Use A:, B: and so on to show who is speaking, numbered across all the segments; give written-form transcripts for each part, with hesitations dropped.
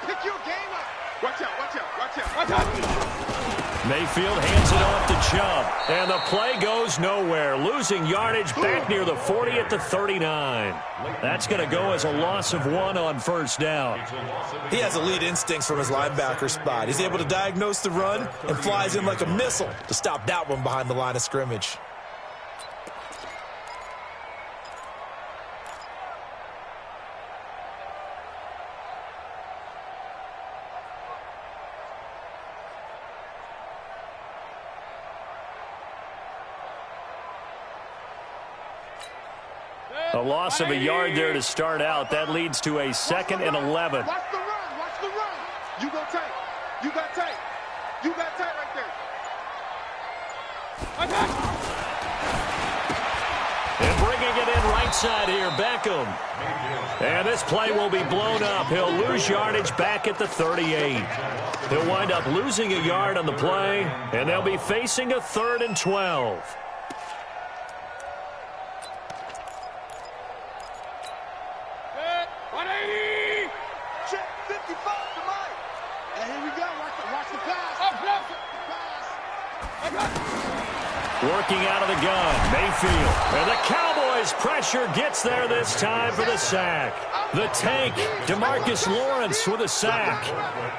A: Pick your game up. Watch out, watch out, watch out, watch out.
B: Mayfield hands it off to Chubb. And the play goes nowhere. Losing yardage back near the 40 at the 39. That's going to go as a loss of 1 on first down.
C: He has elite instincts from his linebacker spot. He's able to diagnose the run and flies in like a missile to stop that one behind the line of scrimmage.
B: A loss of a yard there to start out. That leads to a 2nd and 11.
A: Watch the run, watch the run. You go tight. You got tight. You got tight right there.
B: And bringing it in right side here, Beckham. And this play will be blown up. He'll lose yardage back at the 38. He'll wind up losing a yard on the play, and they'll be facing a 3rd and 12. Working out of the gun, Mayfield. And the Cowboys' pressure gets there this time for the sack. The tank, DeMarcus Lawrence with a sack.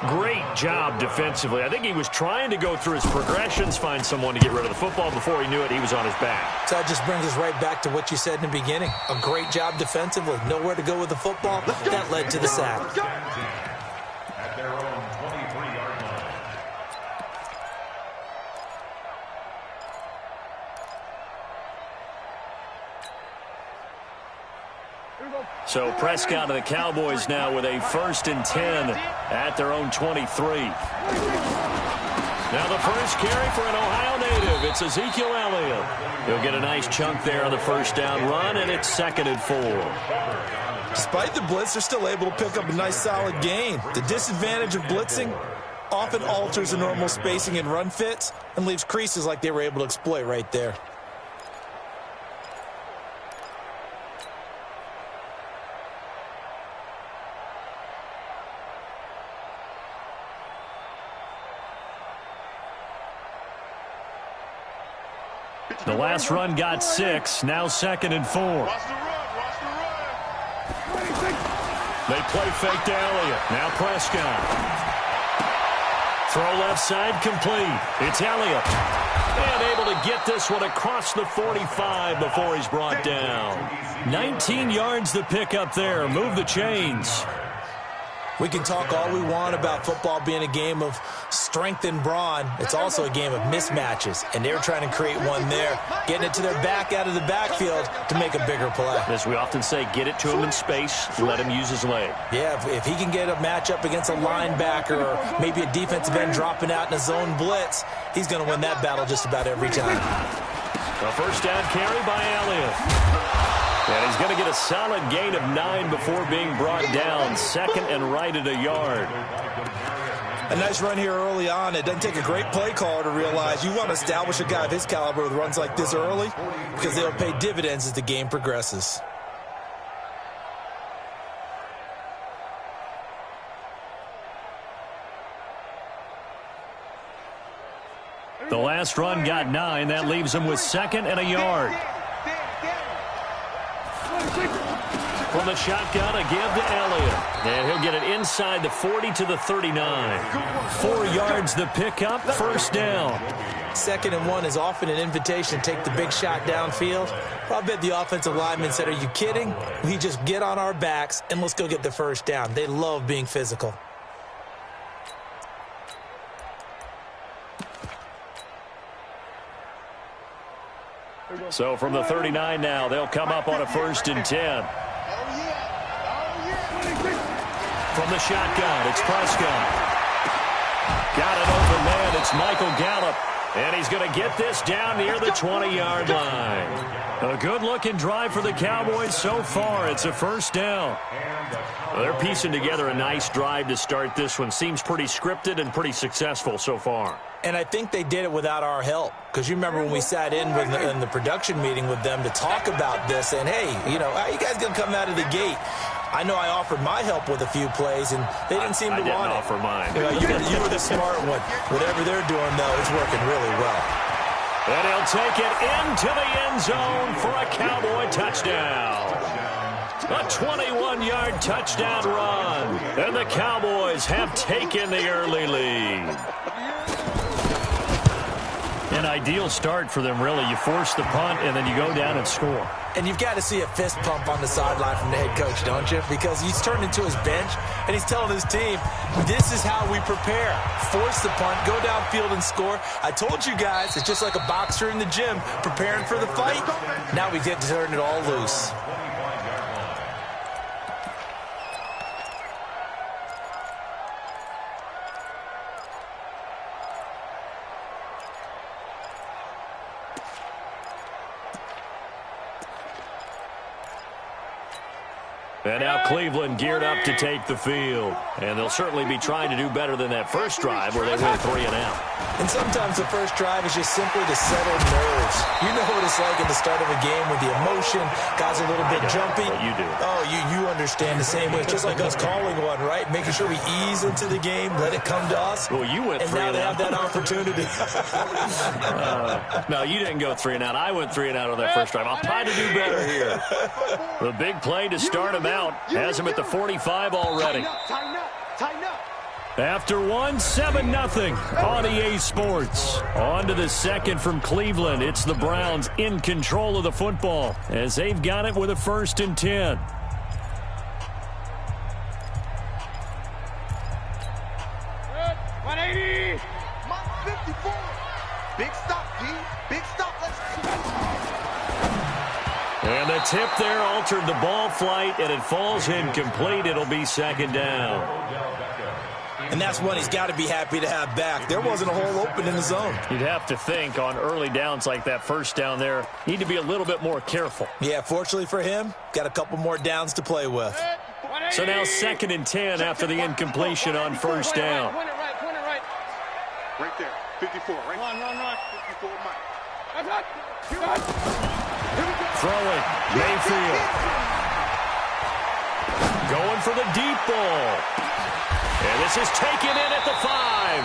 B: Great job defensively. I think he was trying to go through his progressions, find someone to get rid of the football. Before he knew it, he was on his back.
C: So that just brings us right back to what you said in the beginning. A great job defensively. Nowhere to go with the football. That led to the sack.
D: At their own 23-yard line.
B: So Prescott and the Cowboys now with a 1st and 10 at their own 23. Now the first carry for an Ohio native. It's Ezekiel Elliott. He'll get a nice chunk there on the first down run, and it's 2nd and 4.
C: Despite the blitz, they're still able to pick up a nice solid gain. The disadvantage of blitzing often alters the normal spacing and run fits and leaves creases like they were able to exploit right there.
B: The last run got 6, now 2nd and 4.
A: Watch the run, watch the run.
B: They play fake to Elliott. Now Prescott. Throw left side complete. It's Elliott. And able to get this one across the 45 before he's brought down. 19 yards to pick up there. Move the chains.
C: We can talk all we want about football being a game of strength and brawn. It's also a game of mismatches, and they're trying to create one there, getting it to their back out of the backfield to make a bigger play.
B: As we often say, get it to him in space, let him use his leg.
C: Yeah, if he can get a matchup against a linebacker or maybe a defensive end dropping out in a zone blitz, he's going to win that battle just about every time.
B: A first down carry by Elliott. And he's going to get a solid gain of 9 before being brought down. 2nd and right at a yard.
C: A nice run here early on. It doesn't take a great play caller to realize you want to establish a guy of his caliber with runs like this early because they'll pay dividends as the game progresses.
B: The last run got 9. That leaves him with 2nd and a yard. From the shotgun, a give to Elliott. And he'll get it inside the 40 to the 39. 4 yards the pickup, first down.
C: 2nd and 1 is often an invitation to take the big shot downfield. I bet the offensive lineman said, are you kidding? We just get on our backs and let's go get the first down. They love being physical.
B: So from the 39 now, they'll come up on a 1st and 10. From the shotgun, it's Prescott. Got it open man, it's Michael Gallup. And he's going to get this down near the 20-yard line. A good-looking drive for the Cowboys so far. It's a first down. Well, they're piecing together a nice drive to start this one. Seems pretty scripted and pretty successful so far.
C: And I think they did it without our help. Because you remember when we sat in the production meeting with them to talk about this, and hey, you know, how are you guys going to come out of the gate? I know I offered my help with a few plays, and they didn't seem to want it.
B: I didn't offer mine.
C: You were the smart one. Whatever they're doing, though, it's working really well.
B: And he'll take it into the end zone for a Cowboy touchdown. A 21-yard touchdown run. And the Cowboys have taken the early lead. An ideal start for them, really. You force the punt, and then you go down and score.
C: And you've got to see a fist pump on the sideline from the head coach, don't you? Because he's turned into his bench, and he's telling his team, this is how we prepare. Force the punt, go downfield and score. I told you guys, it's just like a boxer in the gym preparing for the fight. Now we get to turn it all loose.
B: And now Cleveland geared up to take the field. And they'll certainly be trying to do better than that first drive where they went 3 and out.
C: And sometimes the first drive is just simply to settle nerves. You know what it's like at the start of a game with the emotion. Guys are a little bit jumpy.
B: You do.
C: Oh, you understand the same way. It's just like us calling one, right? Making sure we ease into the game, let it come to us.
B: Well, you went 3 and out.
C: And now they have that opportunity.
B: No, you didn't go 3 and out. I went 3 and out on that first drive. I'll try to do better here. The big play to start him out has him at the 45 already.
A: Tighten up.
B: After 7-0 on EA Sports. On to the second from Cleveland. It's the Browns in control of the football as they've got it with a 1st and 10.
A: Good. 180. 54. Big stop, D. Big stop.
B: And the tip there altered the ball flight, and it falls incomplete. It'll be 2nd down.
C: And that's one he's got to be happy to have back. There wasn't a hole open in the zone.
B: You'd have to think on early downs like that first down there, need to be a little bit more careful.
C: Yeah, fortunately for him, got a couple more downs to play with.
B: So now 2nd and 10 after the incompletion on 1st down.
A: Point it right. Right there. 54. Right. Run. 54, Mike.
B: Throwing. Mayfield. Going for the deep ball. And this is taken in at the 5.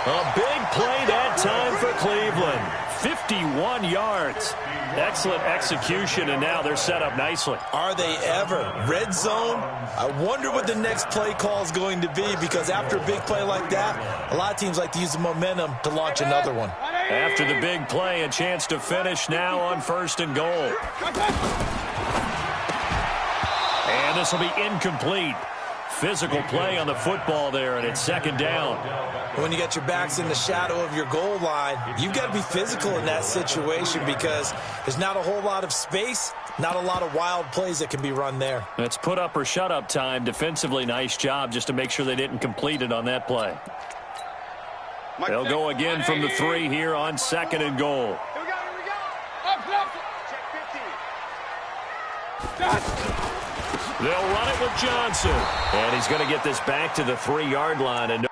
B: A big play that time for Cleveland. 51 yards. Excellent execution, and now they're set up nicely.
C: Are they ever? Red zone? I wonder what the next play call is going to be, because after a big play like that, a lot of teams like to use the momentum to launch another one.
B: After the big play, a chance to finish now on 1st and goal. And this will be incomplete. Physical play on the football there, and it's 2nd down.
C: When you got your backs in the shadow of your goal line, you've got to be physical in that situation because there's not a whole lot of space, not a lot of wild plays that can be run there.
B: It's put up or shut up time. Defensively, nice job just to make sure they didn't complete it on that play. They'll go again from the 3 here on 2nd and goal.
A: Here we go. Up. Check 15.
B: They'll run it with Johnson. And he's going to get this back to the 3-yard line. And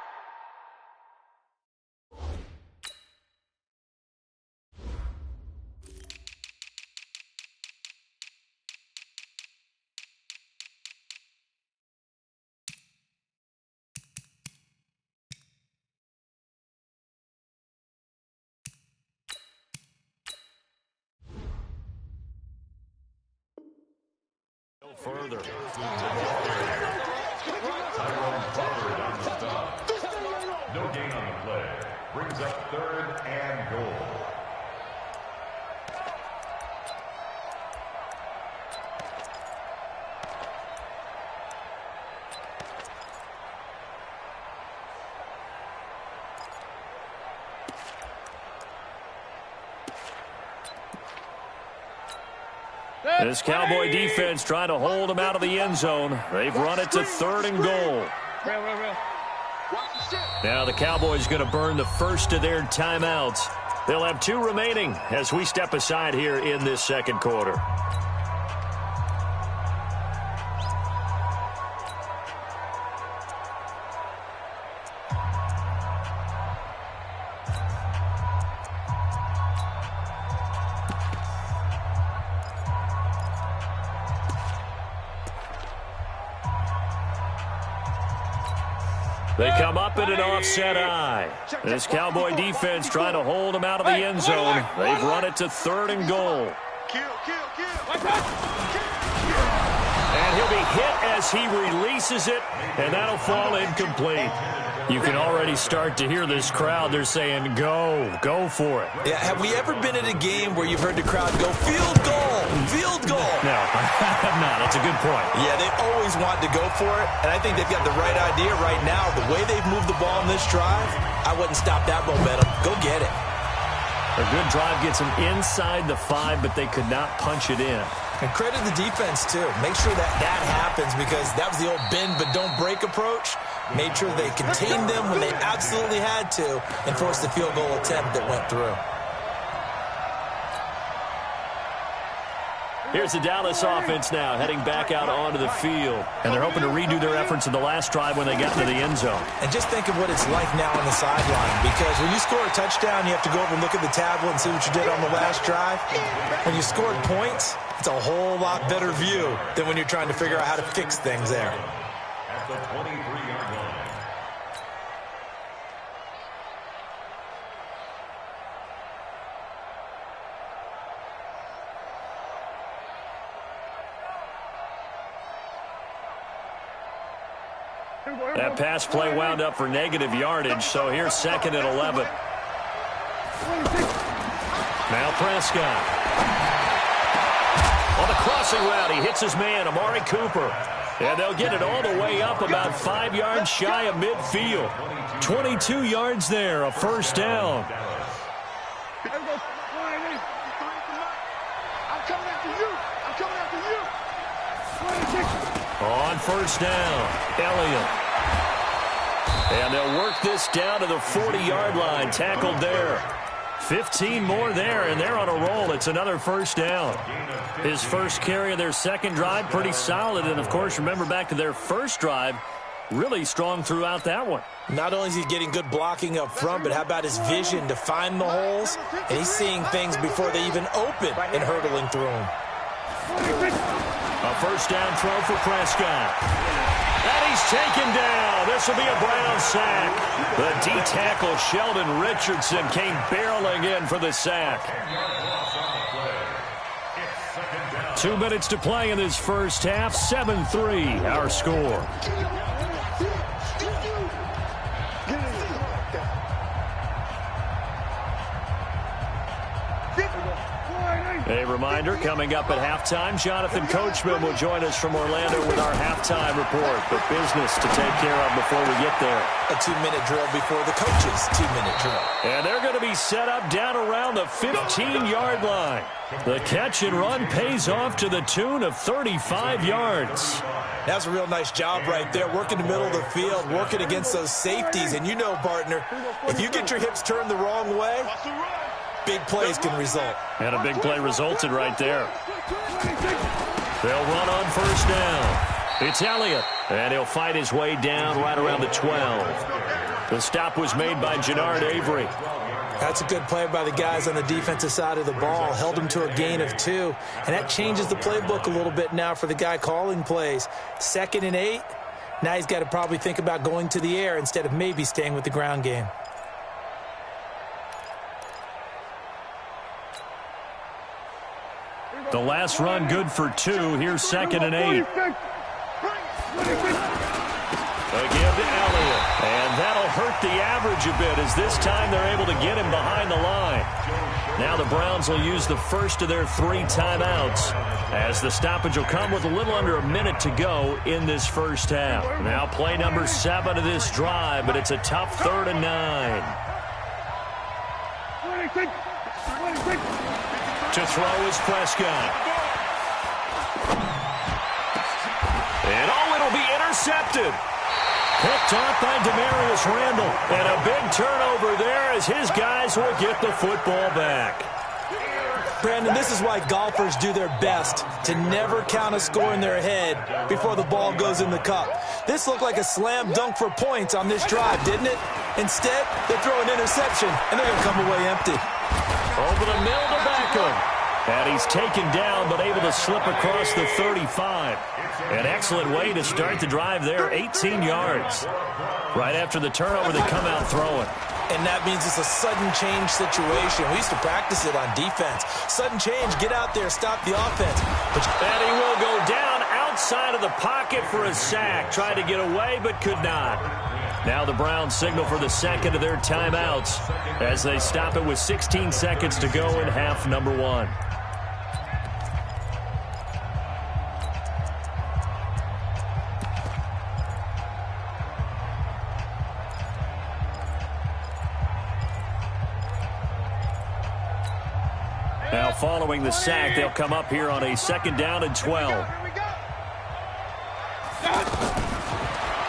B: further.
D: No gain on the play. Brings up 3rd and goal.
B: This Cowboy defense trying to hold him out of the end zone. They've run it to 3rd and goal. Now the Cowboys going to burn the first of their timeouts. They'll have 2 remaining as we step aside here in this 2nd quarter. They come up in an offset eye. This Cowboy defense trying to hold them out of the end zone. They've run it to 3rd and goal. And he'll be hit as he releases it, and that'll fall incomplete. You can already start to hear this crowd. They're saying, go for it.
C: Yeah, have we ever been at a game where you've heard the crowd go, field goal, field goal?
B: No, I have not. That's a good point.
C: Yeah, they always want to go for it, and I think they've got the right idea right now. The way they've moved the ball in this drive, I wouldn't stop that momentum. Go get it.
B: A good drive gets them inside the 5, but they could not punch it in.
C: And credit the defense, too. Make sure that happens, because that was the old bend but don't break approach. Made sure they contained them when they absolutely had to and forced the field goal attempt that went through.
B: Here's the Dallas offense now, heading back out onto the field. And they're hoping to redo their efforts in the last drive when they got into the end zone.
C: And just think of what it's like now on the sideline, because when you score a touchdown, you have to go over and look at the tablet and see what you did on the last drive. When you scored points, it's a whole lot better view than when you're trying to figure out how to fix things there.
D: At the 23-yard line.
B: That pass play wound up for negative yardage, so here's 2nd and 11. Now Prescott. On the crossing route, he hits his man, Amari Cooper. And they'll get it all the way up about 5 yards shy of midfield. 22 yards there, a 1st down. On 1st down, Elliott. And they'll work this down to the 40-yard line, tackled there. 15 more there, and they're on a roll. It's another 1st down. His first carry of their 2nd drive, pretty solid. And, of course, remember back to their 1st drive, really strong throughout that one.
C: Not only is he getting good blocking up front, but how about his vision to find the holes? And he's seeing things before they even open and hurdling through them.
B: A 1st down throw for Prescott. And he's taken down. This will be a Brown sack. The D-tackle Sheldon Richardson came barreling in for the sack. 2 minutes to play in this first half. 7-3 our score. A reminder, coming up at halftime, Jonathan Coachman will join us from Orlando with our halftime report. But business to take care of before we get there.
C: A 2-minute drill before the coach's 2-minute drill.
B: And they're going to be set up down around the 15-yard line. The catch and run pays off to the tune of 35 yards.
C: That's a real nice job right there, working the middle of the field, working against those safeties. And you know, partner, if you get your hips turned the wrong way, big plays can result.
B: And a big play resulted right there. They'll run on 1st down. It's Elliott, and he'll fight his way down right around the 12. The stop was made by Jannard Avery.
C: That's a good play by the guys on the defensive side of the ball. Held him to a gain of 2. And that changes the playbook a little bit now for the guy calling plays. 2nd and 8. Now he's got to probably think about going to the air instead of maybe staying with the ground game.
B: The last run good for 2. Here's 2nd and 8. Again to Elliott. And that'll hurt the average a bit as this time they're able to get him behind the line. Now the Browns will use the first of their 3 timeouts as the stoppage will come with a little under a minute to go in this first half. Now play number 7 of this drive, but it's a tough 3rd and 9. To throw is Prescott. And it'll be intercepted. Picked off by Demarius Randall. And a big turnover there as his guys will get the football back.
C: Brandon, this is why golfers do their best to never count a score in their head before the ball goes in the cup. This looked like a slam dunk for points on this drive, didn't it? Instead, they throw an interception, and they're going to come away empty.
B: Over the middle to Beckham. And he's taken down but able to slip across the 35. An excellent way to start the drive there, 18 yards. Right after the turnover, they come out throwing.
C: And that means it's a sudden change situation. We used to practice it on defense. Sudden change, get out there, stop the offense.
B: And he will go down outside of the pocket for a sack. Tried to get away but could not. Now the Browns signal for the second of their timeouts as they stop it with 16 seconds to go in half number one. Now following the sack, they'll come up here on a 2nd down and 12.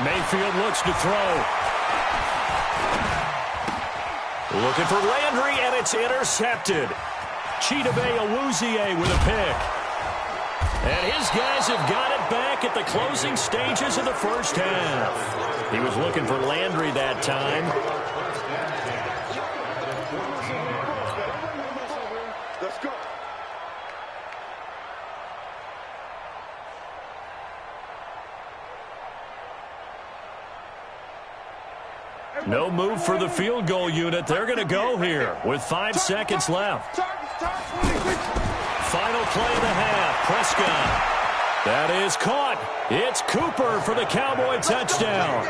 B: Mayfield looks to throw. Looking for Landry, and it's intercepted. Chidobe Awuzie with a pick. And his guys have got it back at the closing stages of the first half. He was looking for Landry that time.
A: Let's go.
B: No move for the field goal unit. They're going to go here with 5 seconds left. Final play of the half. Prescott. That is caught. It's Cooper for the Cowboy touchdown.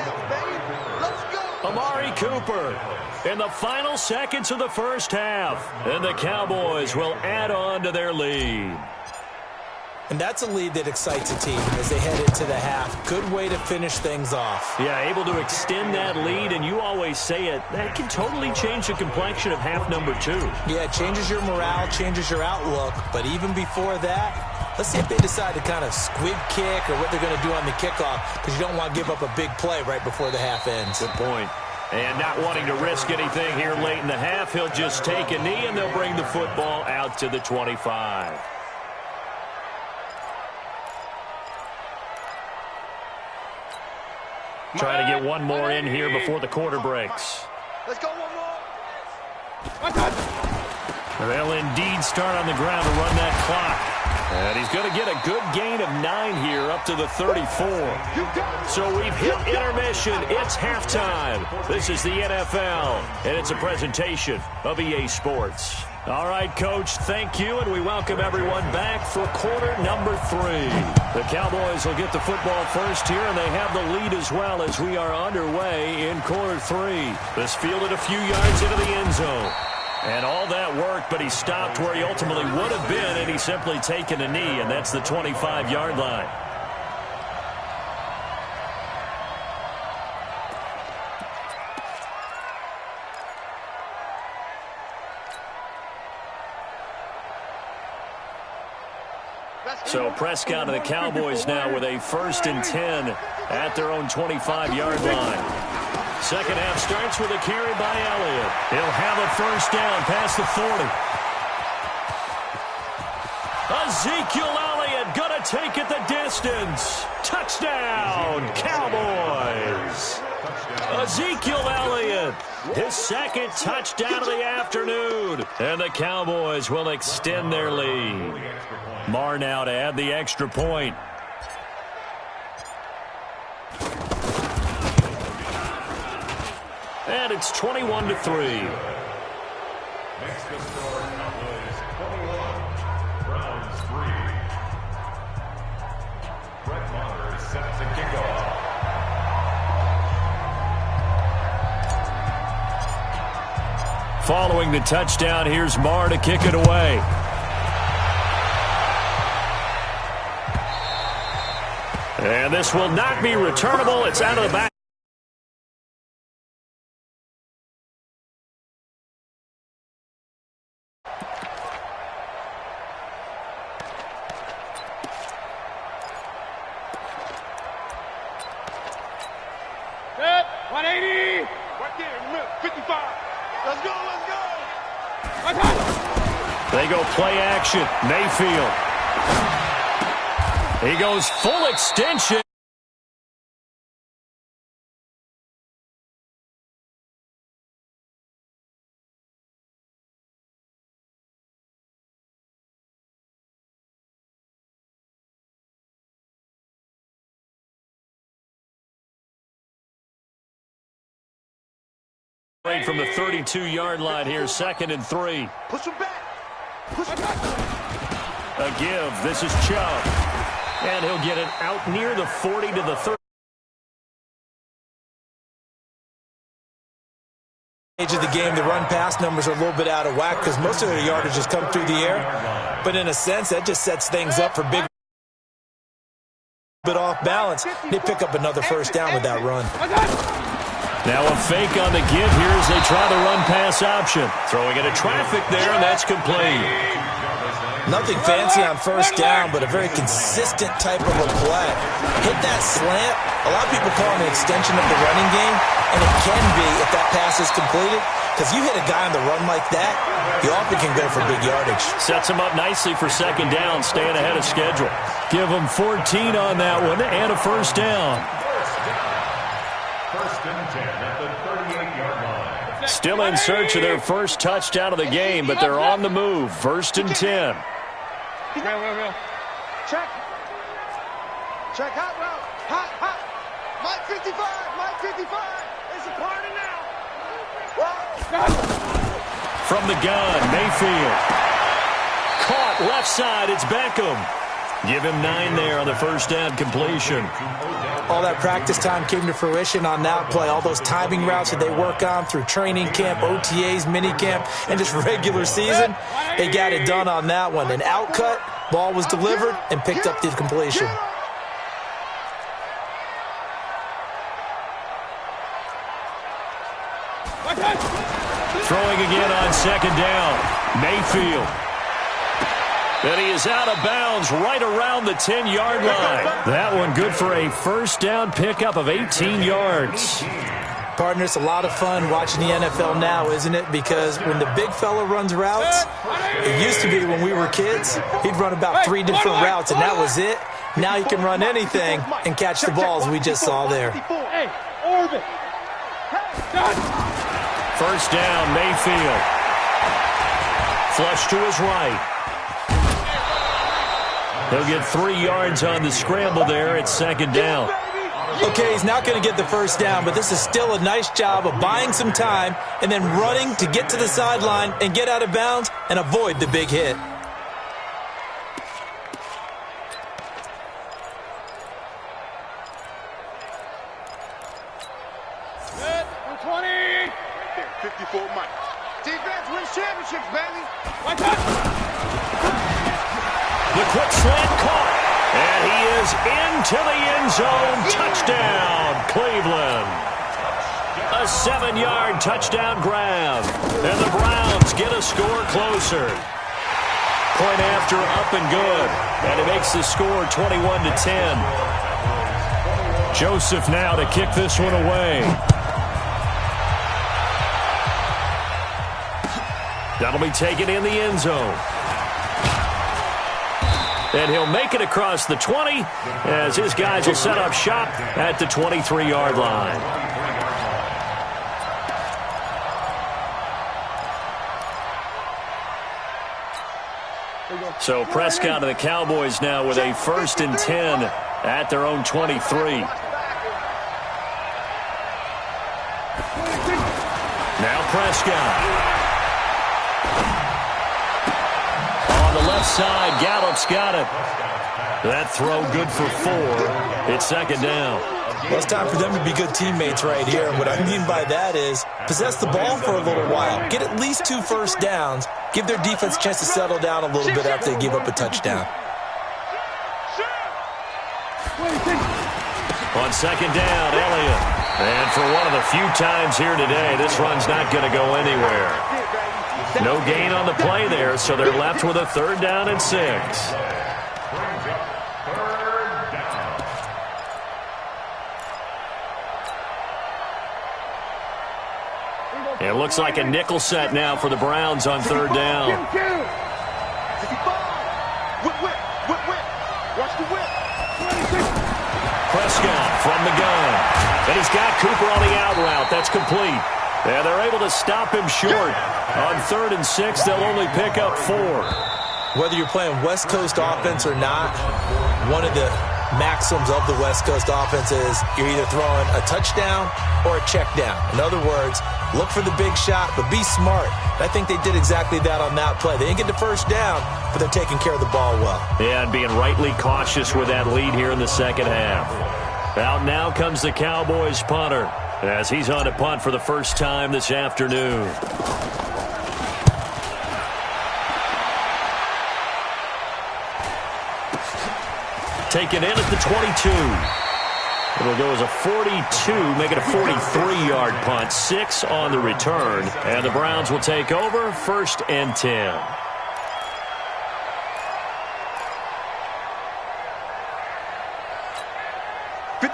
B: Amari Cooper in the final seconds of the first half. And the Cowboys will add on to their lead.
C: And that's a lead that excites a team as they head into the half. Good way to finish things off.
B: Yeah, able to extend that lead, and you always say it, that can totally change the complexion of half number two.
C: Yeah, it changes your morale, changes your outlook. But even before that, let's see if they decide to kind of squib kick or what they're going to do on the kickoff, because you don't want to give up a big play right before the half ends.
B: Good point. And not wanting to risk anything here late in the half, he'll just take a knee, and they'll bring the football out to the 25. Trying to get one more in here before the quarter breaks.
A: Let's go one more.
B: They'll indeed start on the ground to run that clock. And he's going to get a good gain of 9 here up to the 34. So we've hit intermission. It's halftime. This is the NFL, and it's a presentation of EA Sports. All right, Coach, thank you, and we welcome everyone back for quarter number 3. The Cowboys will get the football first here, and they have the lead as well as we are underway in quarter 3. This fielded a few yards into the end zone. And all that worked, but he stopped where he ultimately would have been, and he's simply taken a knee, and that's the 25-yard line. So Prescott and the Cowboys now with a 1st and 10 at their own 25-yard line. Second half starts with a carry by Elliott. He'll have a 1st down past the 40. Ezekiel Elliott going to take it the distance. Touchdown, Cowboys. Ezekiel Elliott, his 2nd touchdown of the afternoon. And the Cowboys will extend their lead. Marr now to add the extra point. And it's 21-3.
D: Next to score, Cowboys 21, Browns 3. Brett Maher is set to kick off.
B: Following the touchdown, here's Marr to kick it away. And this will not be returnable. It's out of the back.
A: Set. 180. Right there in the middle. 55. Let's go, let's go.
B: They go play action. Mayfield. He goes full extension. Right from the 32-yard line here, 2nd and 3.
A: Push him back. Push him back.
B: A give. This is Chubb. And he'll get it out near the 40 to the 30.
C: Of the game, the run-pass numbers are a little bit out of whack because most of their yardage has come through the air. But in a sense, that just sets things up for big bit off balance. They pick up another first down with that run.
B: Now a fake on the give here as they try the run-pass option. Throwing into traffic there, and that's complete.
C: Nothing fancy on first down, but a very consistent type of a play. Hit that slant. A lot of people call it an extension of the running game, and it can be if that pass is completed, because you hit a guy on the run like that, he often can go for big yardage.
B: Sets him up nicely for 2nd down, staying ahead of schedule. Give him 14 on that one and a first down.
D: First and 10 at the 38-yard line.
B: Still in search of their first touchdown of the game, but they're on the move. 1st and 10.
A: Real. Check. Check. Hot route. Hot. Mike 55. Mike 55. It's a party now.
B: From the gun, Mayfield. Caught left side. It's Beckham. Give him 9 there on the first down completion.
C: All that practice time came to fruition on that play. All those timing routes that they work on through training camp, OTAs, minicamp, and just regular season, they got it done on that one. An outcut, ball was delivered, and picked up the completion.
B: Throwing again on 2nd down. Mayfield. And he is out of bounds right around the 10-yard line. That one good for a first down pickup of 18 yards.
C: Partner, it's a lot of fun watching the NFL now, isn't it? Because when the big fella runs routes, it used to be when we were kids, he'd run about 3 different routes, and that was it. Now he can run anything and catch the balls we just saw there.
B: First down, Mayfield. Flush to his right. He'll get 3 yards on the scramble there at 2nd down.
C: Okay, he's not going to get the first down, but this is still a nice job of buying some time and then running to get to the sideline and get out of bounds and avoid the big hit.
A: Good. 20. Right there. 54 Mike. Defense wins championships, baby. Watch out.
B: The quick slant caught, and he is into the end zone. Touchdown, Cleveland. A 7-yard touchdown grab, and the Browns get a score closer. Point after up and good, and it makes the score 21-10. Joseph now to kick this one away. That'll be taken in the end zone. And he'll make it across the 20 as his guys will set up shop at the 23-yard line. So Prescott and the Cowboys now with a 1st and 10 at their own 23. Now Prescott. Left side, Gallup's got it. That throw good for 4. It's 2nd down.
C: Well, it's time for them to be good teammates right here. And what I mean by that is possess the ball for a little while. Get at least 2 first downs. Give their defense a chance to settle down a little bit after they give up a touchdown.
B: On 2nd down, Elliott. And for one of the few times here today, this run's not going to go anywhere. No gain on the play there, so they're left with a 3rd down and 6. It looks like a nickel set now for the Browns on 3rd down. Prescott from the gun. And he's got Cooper on the out route. That's complete. And they're able to stop him short. On 3rd and 6, they'll only pick up 4.
C: Whether you're playing West Coast offense or not, one of the maxims of the West Coast offense is you're either throwing a touchdown or a check down. In other words, look for the big shot, but be smart. And I think they did exactly that on that play. They didn't get the first down, but they're taking care of the ball well.
B: Yeah, and being rightly cautious with that lead here in the second half. Out now comes the Cowboys punter as he's on to punt for the first time this afternoon. Taken in at the 22. It'll go as a 42, make it a 43-yard punt. 6 on the return. And the Browns will take over, 1st and 10.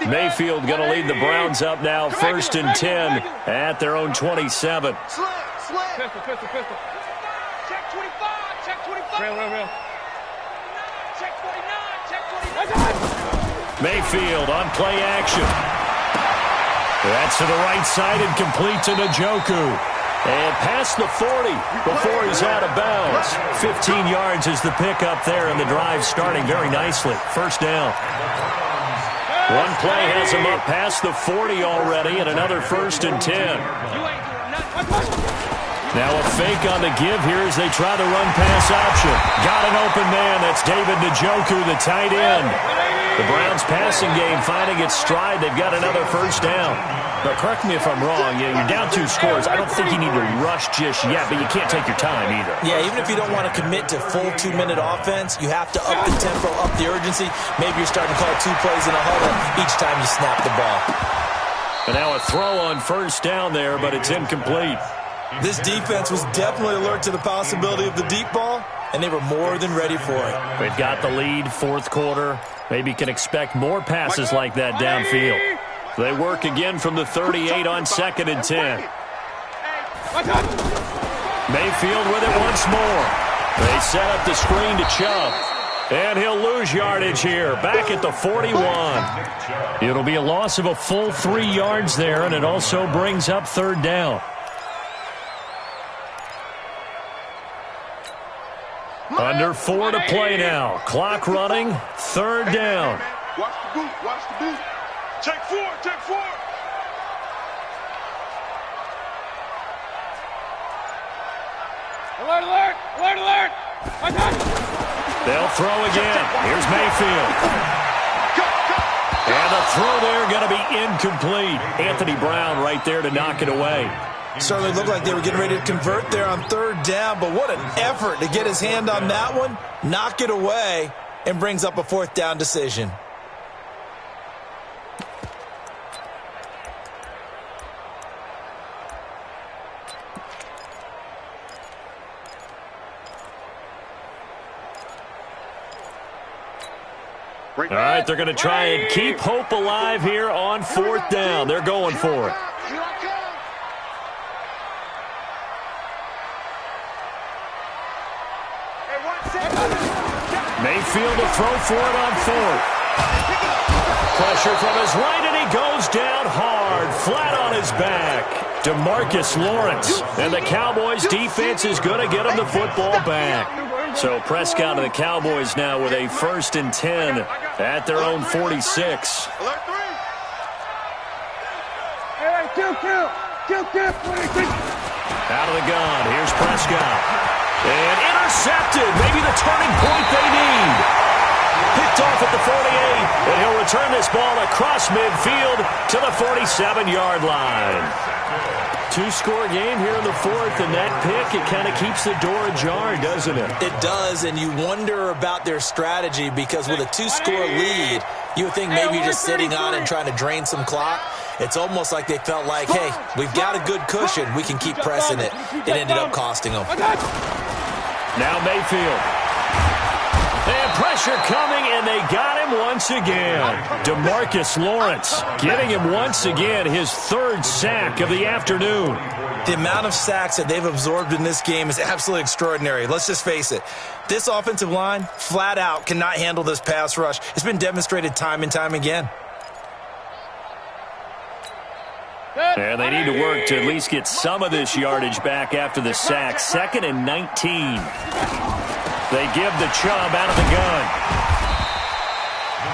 B: Mayfield going to lead the Browns up now, 1st and 10 at their own 27.
A: Pistol. Check 25. Check 25. Real. Check 49. Check 49.
B: Mayfield on play action. That's to the right side and complete to Njoku. And past the 40 before he's out of bounds. 15 yards is the pickup there, and the drive starting very nicely. 1st down. One play has him up past the 40 already, and another 1st and 10. Now a fake on the give here as they try the run-pass option. Got an open man. That's David Njoku, the tight end. The Browns passing game finding its stride. They've got another 1st down. But correct me if I'm wrong. You're down 2 scores. I don't think you need to rush just yet, but you can't take your time either.
C: Yeah, even if you don't want to commit to full 2-minute offense, you have to up the tempo, up the urgency. Maybe you're starting to call 2 plays in a huddle each time you snap the ball.
B: And now a throw on 1st down there, but it's incomplete.
C: This defense was definitely alert to the possibility of the deep ball, and they were more than ready for it.
B: They've got the lead, 4th quarter. Maybe can expect more passes like that downfield. They work again from the 38 on 2nd and 10. Mayfield with it once more. They set up the screen to Chubb. And he'll lose yardage here, back at the 41. It'll be a loss of a full 3 yards there, and it also brings up 3rd down. Under 4 to play now. Clock running, 3rd down.
A: Watch the boot. Watch the boot. Check 4. Check 4. Alert, alert. Alert, alert.
B: They'll throw again. Here's Mayfield. And the throw there going to be incomplete. Anthony Brown right there to knock it away.
C: Certainly looked like they were getting ready to convert there on 3rd down, but what an effort to get his hand on that one, knock it away, and brings up a 4th down decision.
B: All right, they're going to try and keep hope alive here on 4th down. They're going for it. Mayfield to throw for it on 4th. Pressure from his right, and he goes down hard, flat on his back. DeMarcus Lawrence. And the Cowboys' defense is going to get him the football back. So Prescott and the Cowboys now with a 1st and 10 at their own 46. Out of the gun, here's Prescott. And intercepted, maybe the turning point they need. Picked off at the 48, and he'll return this ball across midfield to the 47-yard line. 2-score game here in the 4th, and that pick, it kind of keeps the door ajar, doesn't it?
C: It does, and you wonder about their strategy because with a 2-score lead, you would think maybe you're just sitting on and trying to drain some clock. It's almost like they felt like, hey, we've got a good cushion. We can keep pressing it. It ended up costing them.
B: Now Mayfield. And pressure coming, and they got him once again. DeMarcus Lawrence getting him once again his 3rd sack of the afternoon.
C: The amount of sacks that they've absorbed in this game is absolutely extraordinary. Let's just face it. This offensive line, flat out, cannot handle this pass rush. It's been demonstrated time and time again.
B: And they need to work to at least get some of this yardage back after the sack. 2nd and 19. They give the Chubb out of the gun.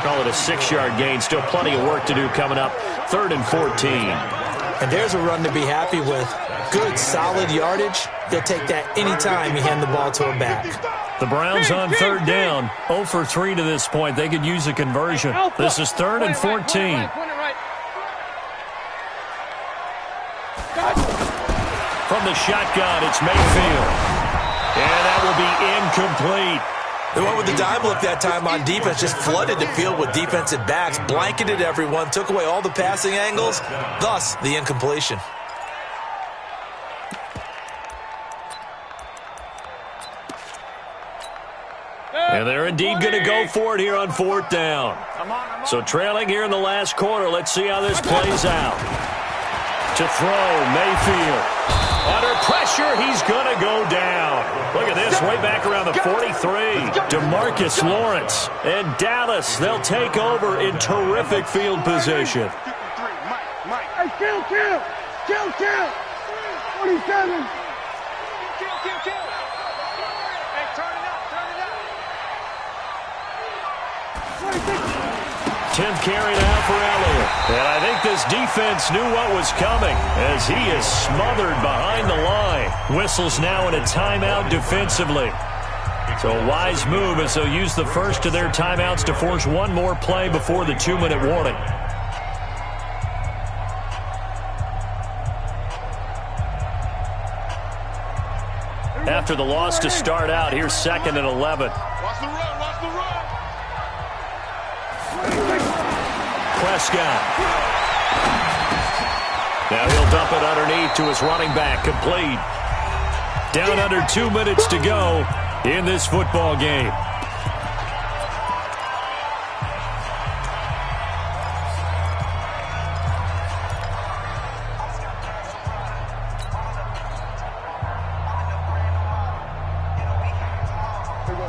B: Call it a 6-yard gain. Still plenty of work to do coming up. 3rd and 14.
C: And there's a run to be happy with. Good, solid yardage. He'll take that anytime you hand the ball to a back.
B: The Browns on 3rd down. 0 for 3 to this point. They could use a conversion. This is 3rd and 14. From the shotgun, it's Mayfield. And that will be incomplete.
C: They went with the dime look that time on defense, just flooded the field with defensive backs, blanketed everyone, took away all the passing angles, thus the incompletion.
B: And they're indeed going to go for it here on 4th down. So trailing here in the last quarter, let's see how this plays out. To throw, Mayfield. Under pressure, he's going to go down. Look at this, way back around the 43. DeMarcus Lawrence and Dallas, they'll take over in terrific field position.
A: Hey, kill. 47. Kill. Hey, turn it up.
B: 10th carry now for Elliott. And I think this defense knew what was coming as he is smothered behind the line. Whistles now in a timeout defensively. So a wise move as they'll use the first of their timeouts to force one more play before the 2-minute warning. After the loss to start out, here's 2nd and 11.
A: Watch the run.
B: Prescott. Now he'll dump it underneath to his running back. Complete. Down under 2 minutes to go in this football game.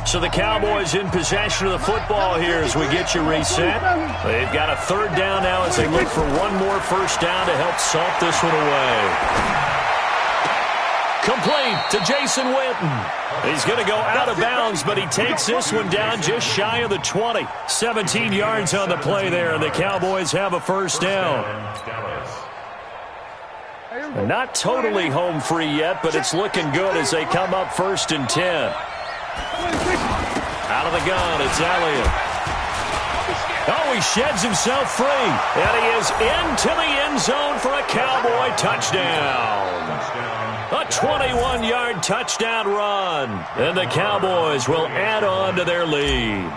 B: So the Cowboys in possession of the football here as we get you reset. They've got a 3rd down now as they look for one more first down to help salt this one away. Complete to Jason Witten. He's going to go out of bounds, but he takes this one down just shy of the 20. 17 yards on the play there, and the Cowboys have a first down. Not totally home free yet, but it's looking good as they come up 1st and 10. Out of the gun, it's Elliott. Oh, he sheds himself free. And he is into the end zone for a Cowboy touchdown. A 21-yard touchdown run. And the Cowboys will add on to their lead.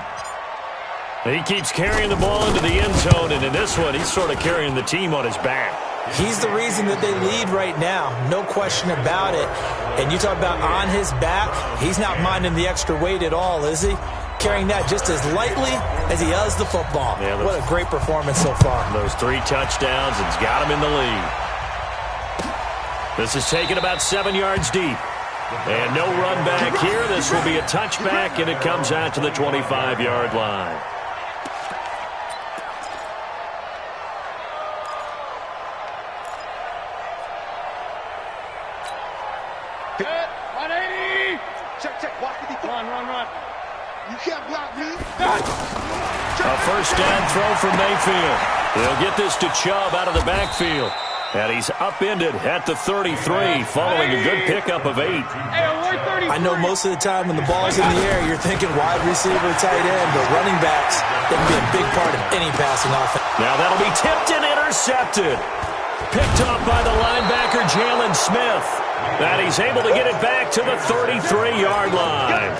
B: He keeps carrying the ball into the end zone, and in this one, he's sort of carrying the team on his back.
C: He's the reason that they lead right now, no question about it. And you talk about on his back, he's not minding the extra weight at all, is he? Carrying that just as lightly as he does the football. Yeah, what a great performance so far.
B: Those 3 touchdowns, it's got him in the lead. This is taken about 7 yards deep. And no run back here. This will be a touchback, and it comes out to the 25-yard line.
A: You can't block me.
B: A first down throw from Mayfield. He'll get this to Chubb out of the backfield. And he's upended at the 33 following a good pickup of 8.
C: I know most of the time when the ball's in the air, you're thinking wide receiver, tight end, but running backs, they can be a big part of any passing offense.
B: Now that'll be tipped and intercepted. Picked up by the linebacker, Jalen Smith. And he's able to get it back to the 33-yard line.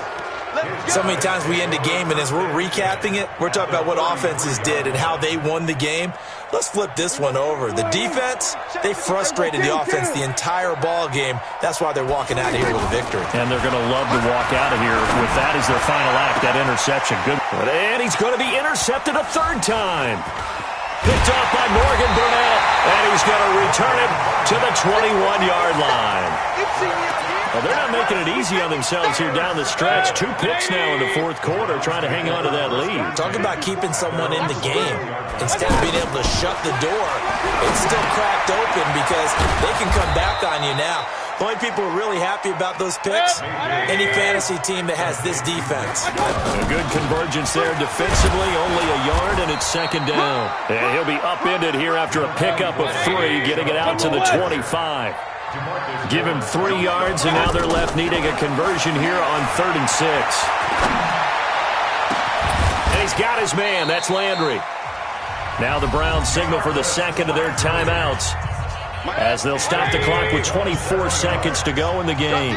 C: So many times we end a game, and as we're recapping it, we're talking about what offenses did and how they won the game. Let's flip this one over. The defense, they frustrated the offense the entire ball game. That's why they're walking out of here with a victory.
B: And they're going to love to walk out of here with that as their final act, that interception. Good. And he's going to be intercepted a 3rd time. Picked off by Morgan Burnett, and he's going to return it to the 21-yard line. Well, they're not making it easy on themselves here down the stretch. 2 picks now in the 4th quarter trying to hang on to that lead.
C: Talk about keeping someone in the game. Instead of being able to shut the door, it's still cracked open because they can come back on you now. The only people who are really happy about those picks, any fantasy team that has this defense.
B: A good convergence there defensively, only a yard, and it's second down. And he'll be upended here after a pickup of 3, getting it out to the 25. Give him 3 yards, and now they're left needing a conversion here on 3rd and 6. And he's got his man. That's Landry. Now the Browns signal for the second of their timeouts, as they'll stop the clock with 24 seconds to go in the game.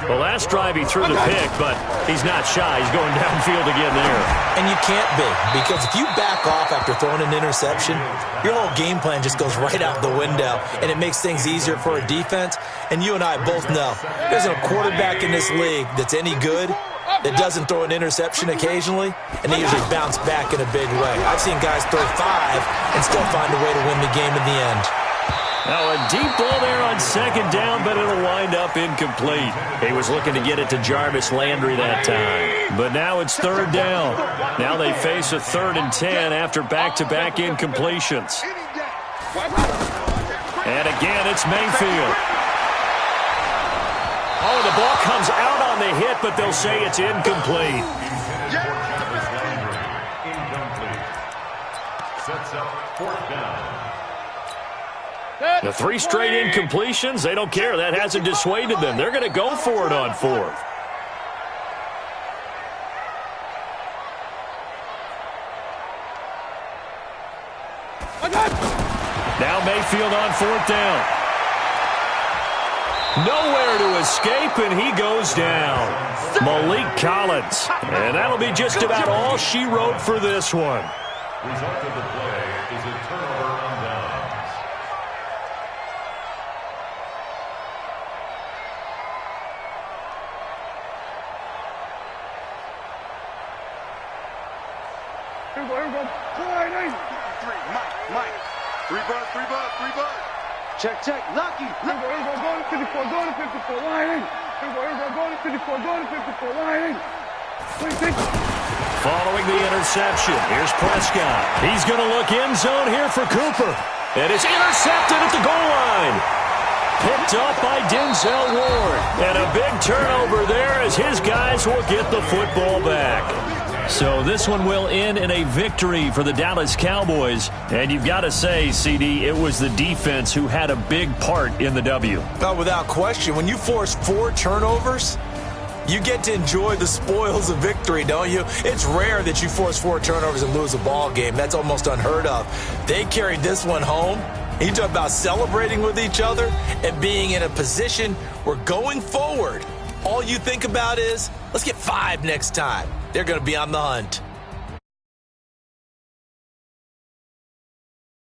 B: The last drive he threw the pick, but he's not shy. He's going downfield again there.
C: And you can't be, because if you back off after throwing an interception, your whole game plan just goes right out the window, and it makes things easier for a defense. And you and I both know there's a quarterback in this league that's any good that doesn't throw an interception occasionally, and they usually bounce back in a big way. I've seen guys throw 5 and still find a way to win the game in the end.
B: Now a deep ball there on second down, but it'll wind up incomplete. He was looking to get it to Jarvis Landry that time. But now it's 3rd down. Now they face a 3rd and 10 after back-to-back incompletions. And again, it's Mayfield. Oh, the ball comes out on the hit, but they'll say it's incomplete.
D: Jarvis Landry, incomplete. Sets up 4th down.
B: The 3 straight incompletions, they don't care. That hasn't dissuaded them. They're going to go for it on 4th. Now Mayfield on 4th down. Nowhere to escape, and he goes down. Malik Collins. And that'll be just about all she wrote for this one.
D: Result of the play is a turnover on downs.
A: Here we go. 3, Mike. 3 bud.
E: Check. Lucky.
A: Here we go. Go to 54. Go to 54. Line in. Here we go. Go to 54. Go to 54. Line in.
B: Following the interception, here's Prescott. He's going to look end zone here for Cooper. And it's intercepted at the goal line. Picked up by Denzel Ward. And a big turnover there as his guys will get the football back. So this one will end in a victory for the Dallas Cowboys. And you've got to say, CD, it was the defense who had a big part in the W.
C: Oh, without question. When you force 4 turnovers, you get to enjoy the spoils of victory, don't you? It's rare that you force 4 turnovers and lose a ball game. That's almost unheard of. They carried this one home. You talk about celebrating with each other and being in a position where going forward, all you think about is, let's get 5 next time. They're going to be on the hunt.